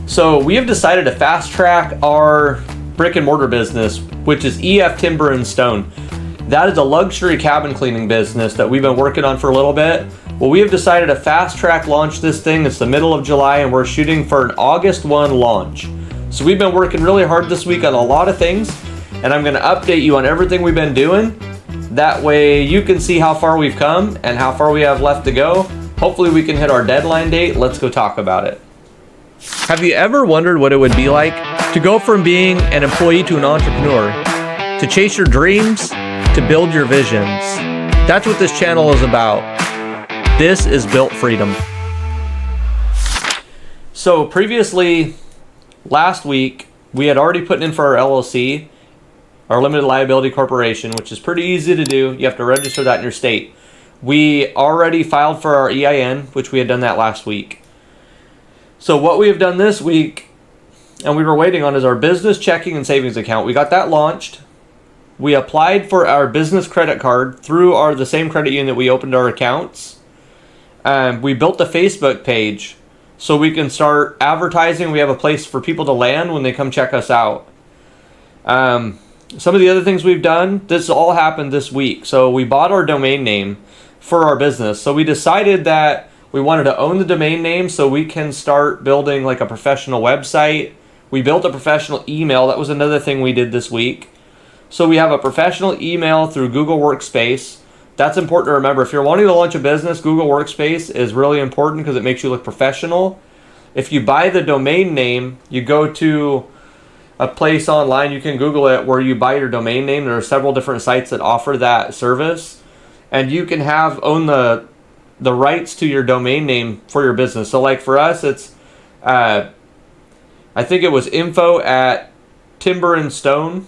So we have decided to fast track our brick and mortar business, which is EF Timber and Stone. That is a luxury cabin cleaning business that we've been working on for a little bit. Well, we have decided to fast track launch this thing. It's the middle of July and we're shooting for an August 1 launch. So we've been working really hard this week on a lot of things, and I'm going to update you on everything we've been doing. That way you can see how far we've come and how far we have left to go. Hopefully we can hit our deadline date. Let's go talk about it. Have you ever wondered what it would be like to go from being an employee to an entrepreneur, to chase your dreams, to build your visions? That's what this channel is about. This is Built Freedom. So previously, last week, we had already put in for our LLC, our limited liability corporation, which is pretty easy to do. You have to register that in your state. We already filed for our EIN, which we had done that last week. So what we have done this week, and we were waiting on, is our business checking and savings account. We got that launched. We applied for our business credit card through the same credit union that we opened our accounts. We built a Facebook page so we can start advertising. We have a place for people to land when they come check us out. Some of the other things we've done, this all happened this week. So we bought our domain name for our business. So we decided that we wanted to own the domain name so we can start building like a professional website. We built a professional email. That was another thing we did this week. So we have a professional email through Google Workspace. That's important to remember. If you're wanting to launch a business, Google Workspace is really important because it makes you look professional. If you buy the domain name, you go to a place online, you can Google it, where you buy your domain name. There are several different sites that offer that service. And you can own the rights to your domain name for your business. So like for us, it's, I think it was info@timberandstone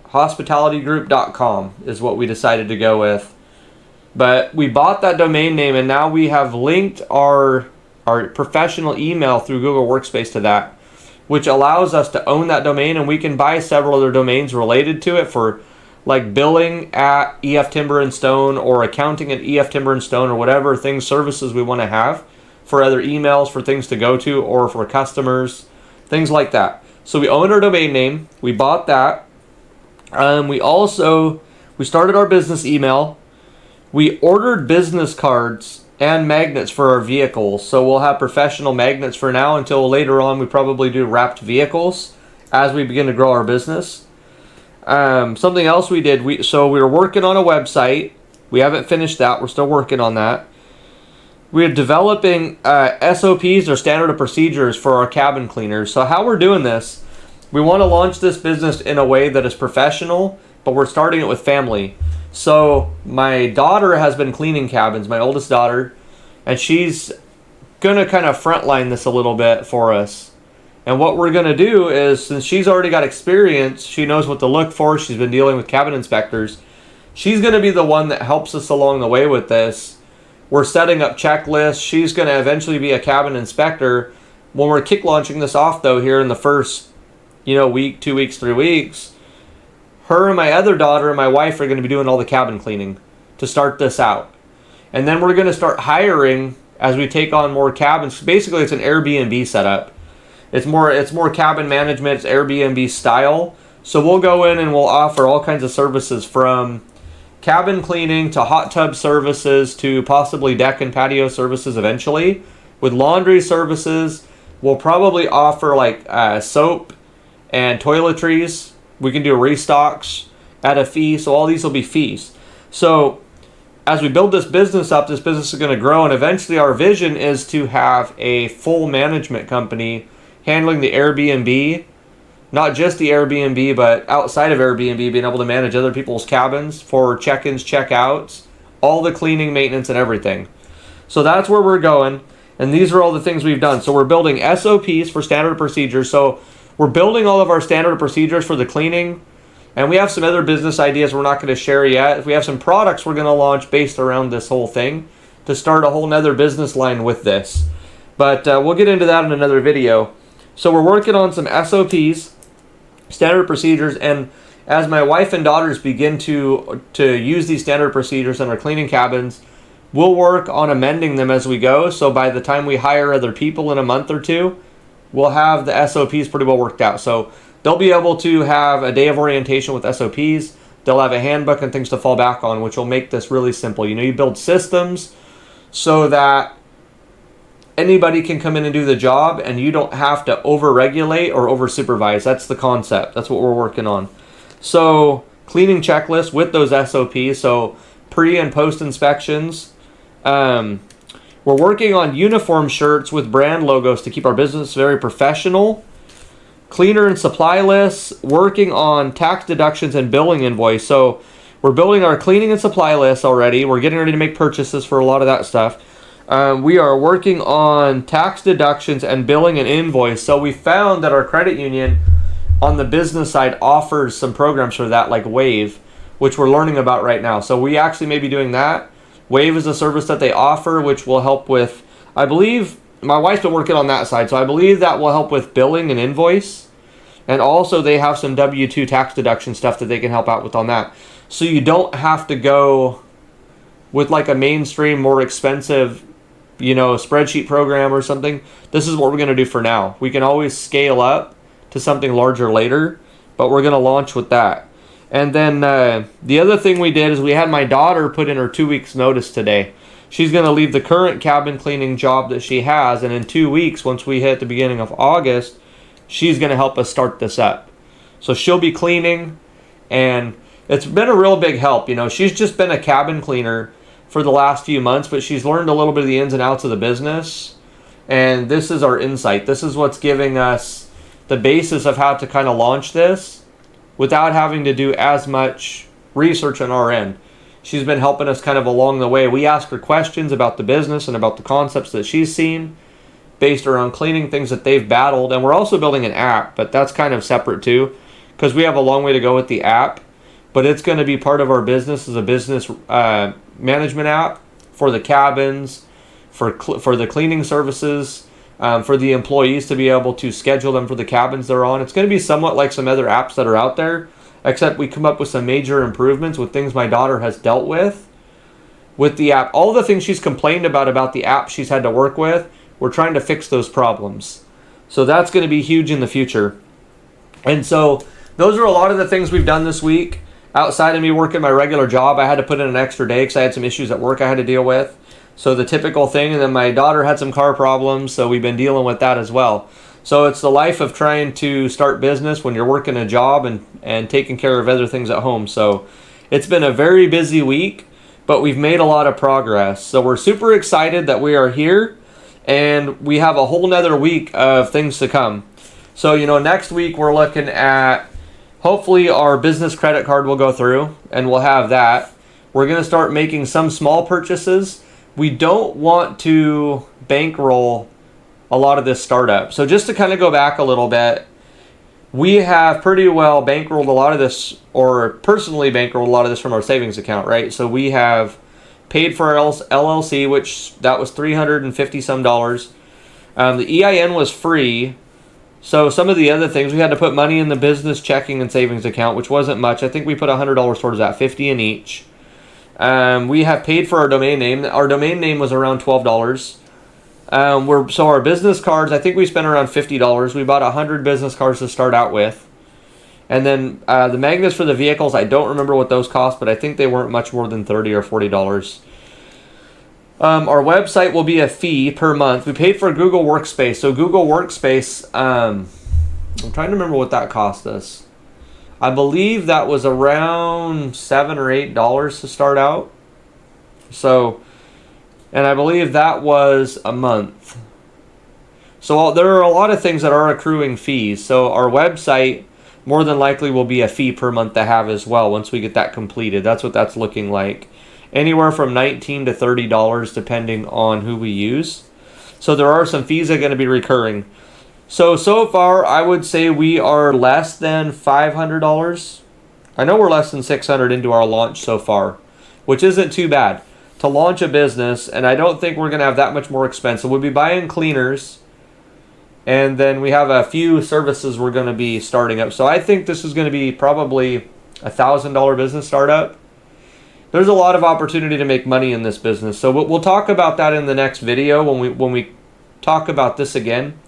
hospitalitygroup.com is what we decided to go with. But we bought that domain name, and now we have linked our professional email through Google Workspace to that, which allows us to own that domain, and we can buy several other domains related to it for like billing at EF Timber and Stone, or accounting at EF Timber and Stone, or whatever services we want to have for other emails, for things to go to, or for customers, things like that. So we own our domain name. We bought that. We started our business email. We ordered business cards and magnets for our vehicles. So we'll have professional magnets for now until later on. We probably do wrapped vehicles as we begin to grow our business. Something else we did, we were working on a website. We haven't finished that. We're still working on that. We're developing SOPs, or standard of procedures, for our cabin cleaners. So how we're doing this, we want to launch this business in a way that is professional, but we're starting it with family. So my daughter has been cleaning cabins, my oldest daughter, and she's going to kind of frontline this a little bit for us. And what we're going to do is, since she's already got experience, she knows what to look for, she's been dealing with cabin inspectors, she's going to be the one that helps us along the way with this. We're setting up checklists. She's going to eventually be a cabin inspector. When we're kick launching this off, though, here in the first week, 2 weeks, 3 weeks, her and my other daughter and my wife are going to be doing all the cabin cleaning to start this out. And then we're going to start hiring as we take on more cabins. Basically, it's an Airbnb setup. It's more cabin management. It's Airbnb style. So we'll go in and we'll offer all kinds of services, from cabin cleaning to hot tub services to possibly deck and patio services eventually. With laundry services, we'll probably offer like soap and toiletries. We can do restocks at a fee. So all these will be fees. So as we build this business up, this business is going to grow, and eventually our vision is to have a full management company handling the Airbnb, not just the Airbnb, but outside of Airbnb, being able to manage other people's cabins for check-ins, check-outs, all the cleaning, maintenance, and everything. So that's where we're going, and these are all the things we've done. So we're building SOPs for standard procedures. So we're building all of our standard procedures for the cleaning, and we have some other business ideas we're not going to share yet. We have some products we're going to launch based around this whole thing to start a whole nother business line with this. But we'll get into that in another video. So we're working on some SOPs, standard procedures, and as my wife and daughters begin to use these standard procedures in our cleaning cabins, We'll work on amending them as we go. So by the time we hire other people in a month or two, we'll have the SOPs pretty well worked out. So they'll be able to have a day of orientation with SOPs. They'll have a handbook and things to fall back on, which will make this really simple. You build systems so that anybody can come in and do the job and you don't have to over-regulate or over-supervise. That's the concept. That's what we're working on. So cleaning checklists with those SOPs, so pre and post inspections. We're working on uniform shirts with brand logos to keep our business very professional. Cleaner and supply lists, working on tax deductions and billing invoice. So we're building our cleaning and supply lists already. We're getting ready to make purchases for a lot of that stuff. We are working on tax deductions and billing and invoice. So we found that our credit union on the business side offers some programs for that, like Wave, which we're learning about right now. So we actually may be doing that. Wave is a service that they offer, which will help with, I believe, my wife's been working on that side, so I believe that will help with billing and invoice. And also they have some W-2 tax deduction stuff that they can help out with on that. So you don't have to go with like a mainstream, more expensive, spreadsheet program or something. This is what we're going to do for now. We can always scale up to something larger later, but we're going to launch with that. And then the other thing we did is we had my daughter put in her 2 weeks notice today. She's going to leave the current cabin cleaning job that she has, and in 2 weeks, once we hit the beginning of August, she's going to help us start this up. So she'll be cleaning, and it's been a real big help. She's just been a cabin cleaner for the last few months, but she's learned a little bit of the ins and outs of the business, and this is our insight. This is what's giving us the basis of how to kind of launch this without having to do as much research on our end. She's been helping us kind of along the way. We ask her questions about the business and about the concepts that she's seen based around cleaning, things that they've battled. And we're also building an app, but that's kind of separate too, because we have a long way to go with the app. But it's going to be part of our business as a business management app for the cabins, for the cleaning services, for the employees to be able to schedule them for the cabins they're on. It's going to be somewhat like some other apps that are out there, except we come up with some major improvements with things my daughter has dealt with the app. All the things she's complained about the app she's had to work with, we're trying to fix those problems. So that's going to be huge in the future. And so those are a lot of the things we've done this week. Outside of me working my regular job, I had to put in an extra day because I had some issues at work I had to deal with. So the typical thing, and then my daughter had some car problems, so we've been dealing with that as well. So it's the life of trying to start business when you're working a job and taking care of other things at home. So it's been a very busy week, but we've made a lot of progress. So we're super excited that we are here, and we have a whole nother week of things to come. So, next week we're looking at, hopefully our business credit card will go through, and we'll have that. We're going to start making some small purchases. We don't want to bankroll a lot of this startup. So just to kind of go back a little bit, we have pretty well bankrolled a lot of this, or personally bankrolled a lot of this from our savings account, right? So we have paid for our LLC, which that was $350 some. The EIN was free. So some of the other things, we had to put money in the business checking and savings account, which wasn't much. I think we put $100 towards that, $50 in each. We have paid for our domain name. Our domain name was around $12. So our business cards, I think we spent around $50. We bought 100 business cards to start out with. And then the magnets for the vehicles, I don't remember what those cost, but I think they weren't much more than $30 or $40. Our website will be a fee per month. We paid for Google Workspace. So Google Workspace, I'm trying to remember what that cost us. I believe that was around $7 or $8 to start out. So, and I believe that was a month. So there are a lot of things that are accruing fees. So our website more than likely will be a fee per month to have as well once we get that completed. That's what that's looking like. Anywhere from $19 to $30 depending on who we use. So there are some fees that are going to be recurring. So far, I would say we are less than $500. I know we're less than $600 into our launch so far, which isn't too bad to launch a business, and I don't think we're going to have that much more expense. So we'll be buying cleaners, and then we have a few services we're going to be starting up. So I think this is going to be probably $1,000 business startup. there's a lot of opportunity to make money in this business. So we'll talk about that in the next video when we talk about this again.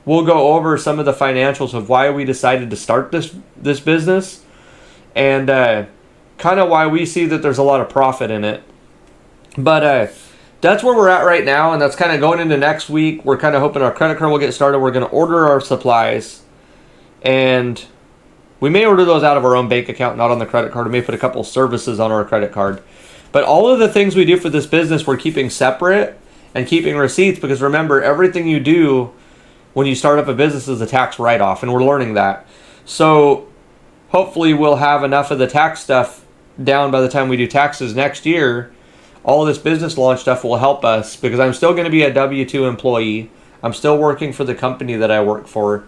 We'll go over some of the financials of why we decided to start this business, and kind of why we see that there's a lot of profit in it. But that's where we're at right now, and that's kind of going into next week. We're kind of hoping our credit card will get started. We're going to order our supplies, and we may order those out of our own bank account, not on the credit card. We may put a couple services on our credit card. But all of the things we do for this business, we're keeping separate and keeping receipts, because remember, everything you do when you start up a business is a tax write-off, and we're learning that. So hopefully we'll have enough of the tax stuff down by the time we do taxes next year. All of this business launch stuff will help us, because I'm still going to be a W-2 employee. I'm still working for the company that I work for.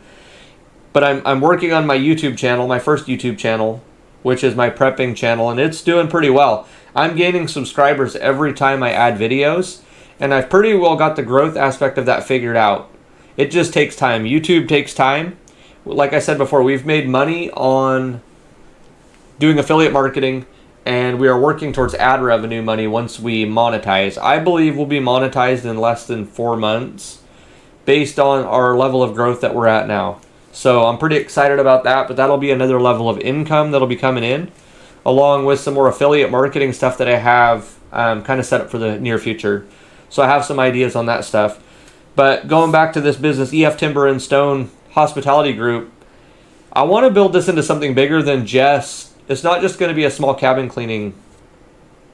But I'm working on my YouTube channel, my first YouTube channel, which is my prepping channel, and it's doing pretty well. I'm gaining subscribers every time I add videos, and I've pretty well got the growth aspect of that figured out. It just takes time. YouTube takes time. Like I said before, we've made money on doing affiliate marketing, and we are working towards ad revenue money once we monetize. I believe we'll be monetized in less than 4 months based on our level of growth that we're at now. So I'm pretty excited about that, but that'll be another level of income that'll be coming in, along with some more affiliate marketing stuff that I have kind of set up for the near future. So I have some ideas on that stuff. But going back to this business, EF Timber and Stone Hospitality Group, I want to build this into something bigger than just, it's not just going to be a small cabin cleaning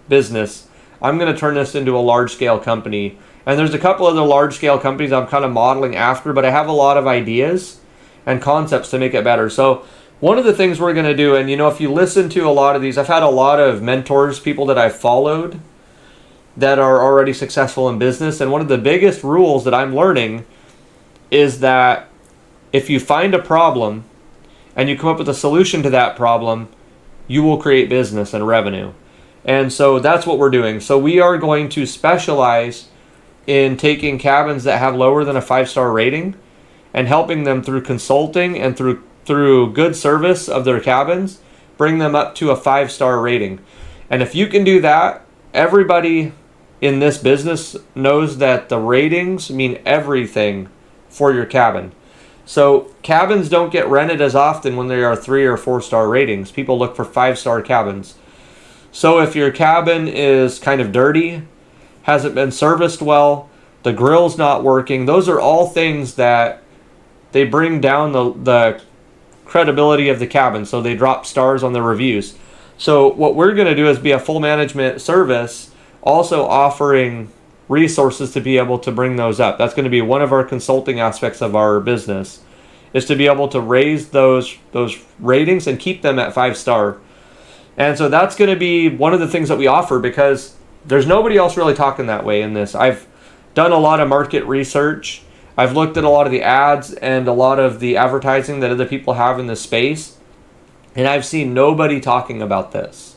business. I'm going to turn this into a large-scale company. And there's a couple other large-scale companies I'm kind of modeling after, but I have a lot of ideas and concepts to make it better. So one of the things we're going to do, and if you listen to a lot of these, I've had a lot of mentors, people that I've followed that are already successful in business, and one of the biggest rules that I'm learning is that if you find a problem and you come up with a solution to that problem, you will create business and revenue. And so that's what we're doing. So we are going to specialize in taking cabins that have lower than a 5-star rating and helping them through consulting and through good service of their cabins, bring them up to a 5-star rating. And if you can do that, everybody in this business knows that the ratings mean everything for your cabin. So cabins don't get rented as often when they are 3 or 4-star ratings. People look for 5-star cabins. So if your cabin is kind of dirty, hasn't been serviced well, the grill's not working, those are all things that they bring down the credibility of the cabin. So they drop stars on the reviews. So what we're going to do is be a full management service, also offering resources to be able to bring those up. That's going to be one of our consulting aspects of our business, is to be able to raise those ratings and keep them at 5-star. And so that's going to be one of the things that we offer, because there's nobody else really talking that way in this. I've done a lot of market research. I've looked at a lot of the ads and a lot of the advertising that other people have in this space, and I've seen nobody talking about this.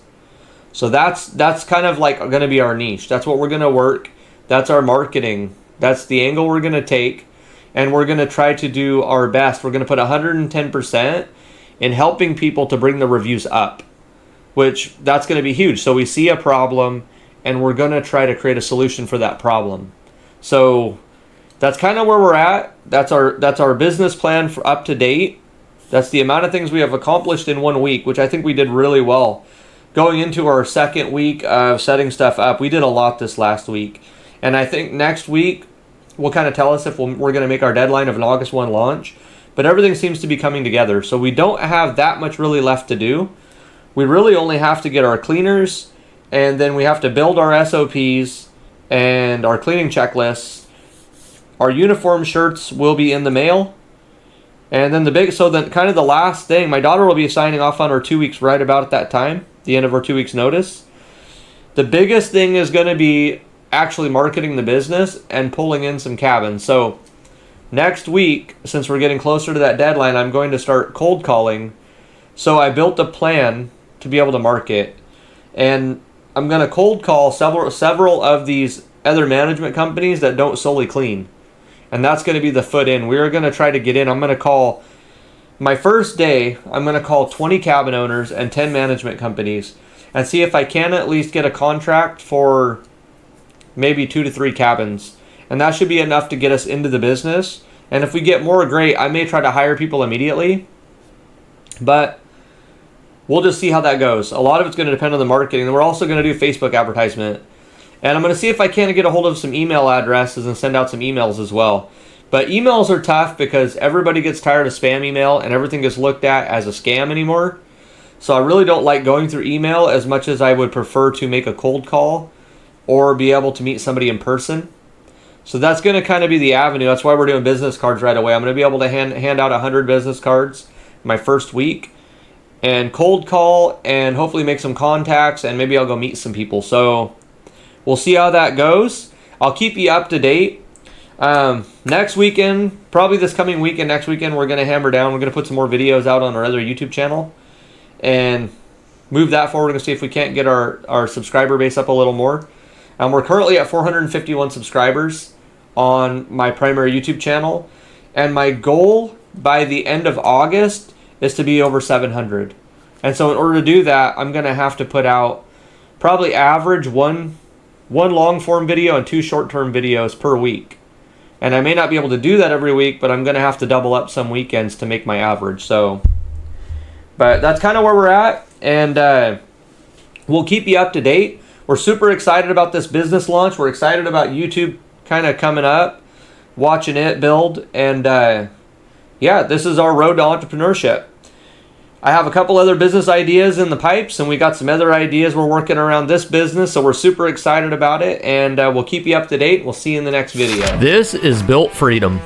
So that's kind of like going to be our niche. That's what we're going to work. That's our marketing. That's the angle we're going to take, and we're going to try to do our best. We're going to put 110% in helping people to bring the reviews up, which that's going to be huge. So we see a problem, and we're going to try to create a solution for that problem. So that's kind of where we're at. That's our business plan for up to date. That's the amount of things we have accomplished in 1 week, which I think we did really well. Going into our second week of setting stuff up, we did a lot this last week. And I think next week will kind of tell us if we're going to make our deadline of an August 1 launch. But everything seems to be coming together. So we don't have that much really left to do. We really only have to get our cleaners, and then we have to build our SOPs and our cleaning checklists. Our uniform shirts will be in the mail. And then kind of the last thing, my daughter will be signing off on her 2 weeks right about at that time, the end of her 2 weeks notice. The biggest thing is going to be actually marketing the business and pulling in some cabins. So next week, since we're getting closer to that deadline, I'm going to start cold calling. So I built a plan to be able to market, and I'm going to cold call several of these other management companies that don't solely clean. And that's going to be the foot in. We're going to try to get in. I'm going to call, my first day, I'm going to call 20 cabin owners and 10 management companies. and see if I can at least get a contract for maybe 2 to 3 cabins. And that should be enough to get us into the business. And if we get more, great. I may try to hire people immediately, but we'll just see how that goes. A lot of it's going to depend on the marketing. And we're also going to do Facebook advertisement. And I'm going to see if I can get a hold of some email addresses and send out some emails as well. But emails are tough because everybody gets tired of spam email and everything gets looked at as a scam anymore. So I really don't like going through email as much as I would prefer to make a cold call or be able to meet somebody in person. So that's going to kind of be the avenue. That's why we're doing business cards right away. I'm going to be able to hand out 100 business cards my first week and cold call and hopefully make some contacts, and maybe I'll go meet some people. So we'll see how that goes. I'll keep you up to date. Next weekend, probably this coming weekend, next weekend, we're going to hammer down. We're going to put some more videos out on our other YouTube channel and move that forward. We're going to see if we can't get our subscriber base up a little more. We're currently at 451 subscribers on my primary YouTube channel, and my goal by the end of August is to be over 700. And so in order to do that, I'm going to have to put out probably average one long form video and 2 short term videos per week. And I may not be able to do that every week, but I'm going to have to double up some weekends to make my average. So, but that's kind of where we're at, and we'll keep you up to date. We're super excited about this business launch. We're excited about YouTube kind of coming up, watching it build, and yeah, this is our road to entrepreneurship. I have a couple other business ideas in the pipes, and we got some other ideas we're working around this business, so we're super excited about it, and we'll keep you up to date. We'll see you in the next video. This is Built Freedom.